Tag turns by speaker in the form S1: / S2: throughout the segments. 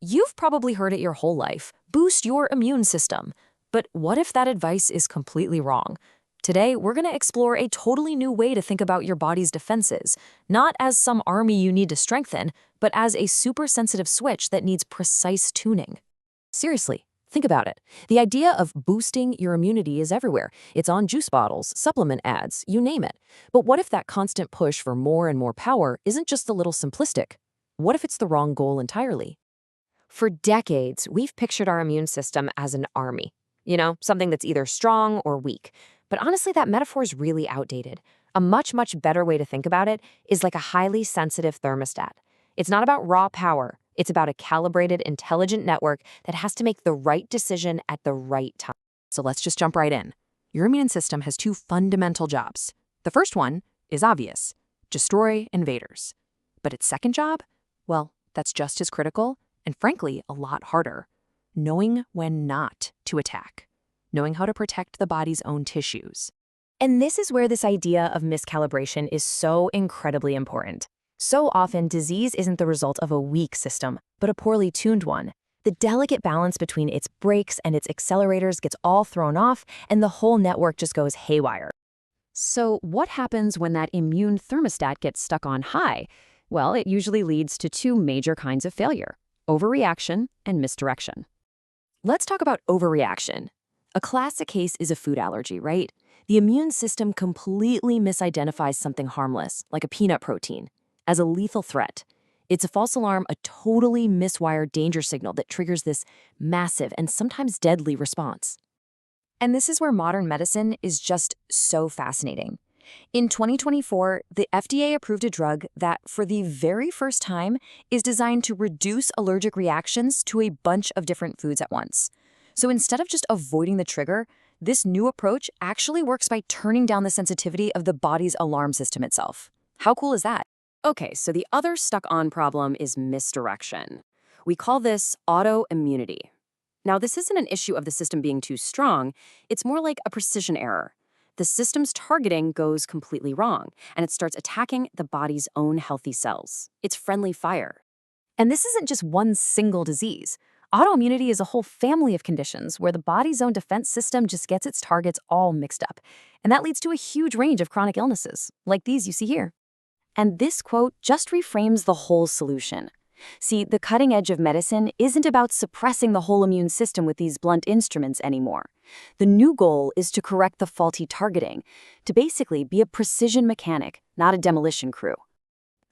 S1: You've probably heard it your whole life. Boost your immune system. But what if that advice is completely wrong? Today, we're going to explore a totally new way to think about your body's defenses, not as some army you need to strengthen, but as a super sensitive switch that needs precise tuning. Seriously, think about it. The idea of boosting your immunity is everywhere. It's on juice bottles, supplement ads, you name it. But what if that constant push for more and more power isn't just a little simplistic? What if it's the wrong goal entirely? For decades, we've pictured our immune system as an army. Something that's either strong or weak. But honestly, that metaphor is really outdated. A much, much better way to think about it is like a highly sensitive thermostat. It's not about raw power. It's about a calibrated, intelligent network that has to make the right decision at the right time. So let's just jump right in. Your immune system has two fundamental jobs. The first one is obvious: destroy invaders. But its second job? Well, that's just as critical and frankly a lot harder. Knowing when not to attack. Knowing how to protect the body's own tissues. And this is where this idea of miscalibration is so incredibly important. So often, disease isn't the result of a weak system, but a poorly tuned one. The delicate balance between its brakes and its accelerators gets all thrown off, and the whole network just goes haywire. So what happens when that immune thermostat gets stuck on high? Well, it usually leads to two major kinds of failure: overreaction and misdirection. Let's talk about overreaction. A classic case is a food allergy, right? The immune system completely misidentifies something harmless, like a peanut protein, as a lethal threat. It's a false alarm, a totally miswired danger signal that triggers this massive and sometimes deadly response. And this is where modern medicine is just so fascinating. In 2024, the FDA approved a drug that, for the very first time, is designed to reduce allergic reactions to a bunch of different foods at once. So instead of just avoiding the trigger, this new approach actually works by turning down the sensitivity of the body's alarm system itself. How cool is that? Okay, so the other stuck-on problem is misdirection. We call this autoimmunity. Now, this isn't an issue of the system being too strong. It's more like a precision error. The system's targeting goes completely wrong, and it starts attacking the body's own healthy cells. It's friendly fire. And this isn't just one single disease. Autoimmunity is a whole family of conditions where the body's own defense system just gets its targets all mixed up. And that leads to a huge range of chronic illnesses, like these you see here. And this quote just reframes the whole solution. See, the cutting edge of medicine isn't about suppressing the whole immune system with these blunt instruments anymore. The new goal is to correct the faulty targeting, to basically be a precision mechanic, not a demolition crew.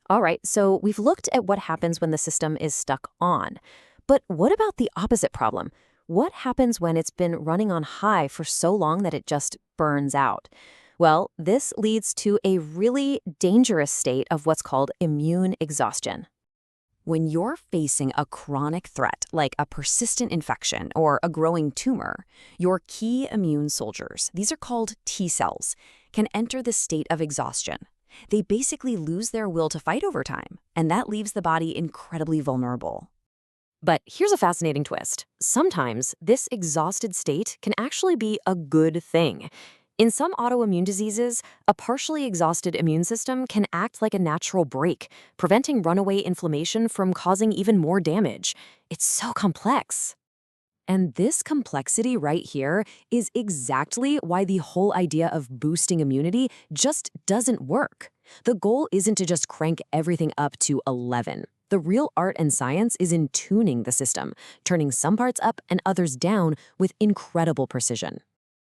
S1: All right, so we've looked at what happens when the system is stuck on. But what about the opposite problem? What happens when it's been running on high for so long that it just burns out? Well, this leads to a really dangerous state of what's called immune exhaustion. When you're facing a chronic threat, like a persistent infection or a growing tumor, your key immune soldiers, these are called T cells, can enter the state of exhaustion. They basically lose their will to fight over time, and that leaves the body incredibly vulnerable. But here's a fascinating twist. Sometimes this exhausted state can actually be a good thing. In some autoimmune diseases, a partially exhausted immune system can act like a natural brake, preventing runaway inflammation from causing even more damage. It's so complex. And this complexity right here is exactly why the whole idea of boosting immunity just doesn't work. The goal isn't to just crank everything up to 11. The real art and science is in tuning the system, turning some parts up and others down with incredible precision.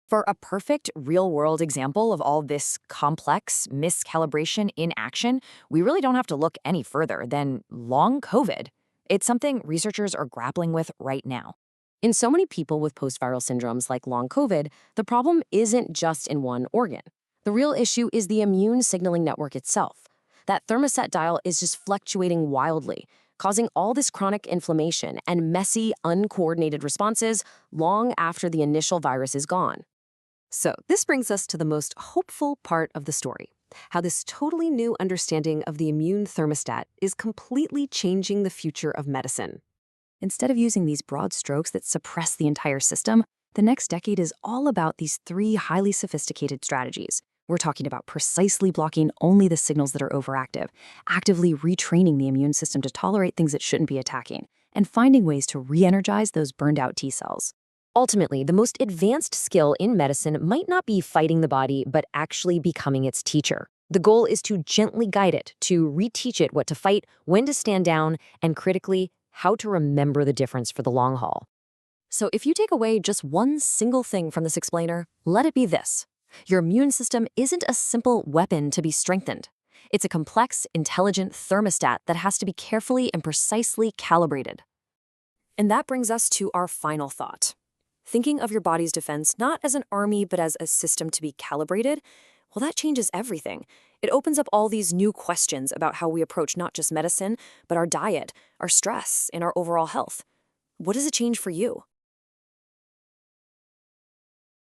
S1: For a perfect real-world example of all this complex miscalibration in action, we really don't have to look any further than long COVID. It's something researchers are grappling with right now. In so many people with post-viral syndromes like long COVID, the problem isn't just in one organ. The real issue is the immune signaling network itself. That thermostat dial is just fluctuating wildly, causing all this chronic inflammation and messy, uncoordinated responses long after the initial virus is gone. So this brings us to the most hopeful part of the story, how this totally new understanding of the immune thermostat is completely changing the future of medicine. Instead of using these broad strokes that suppress the entire system, the next decade is all about these three highly sophisticated strategies. We're talking about precisely blocking only the signals that are overactive, actively retraining the immune system to tolerate things it shouldn't be attacking, and finding ways to re-energize those burned-out T cells. Ultimately, the most advanced skill in medicine might not be fighting the body, but actually becoming its teacher. The goal is to gently guide it, to reteach it what to fight, when to stand down, and critically, how to remember the difference for the long haul. So if you take away just one single thing from this explainer, let it be this. Your immune system isn't a simple weapon to be strengthened. It's a complex, intelligent thermostat that has to be carefully and precisely calibrated. And that brings us to our final thought. Thinking of your body's defense not as an army but as a system to be calibrated, well, that changes everything. It opens up all these new questions about how we approach not just medicine, but our diet, our stress, and our overall health. What does it change for you?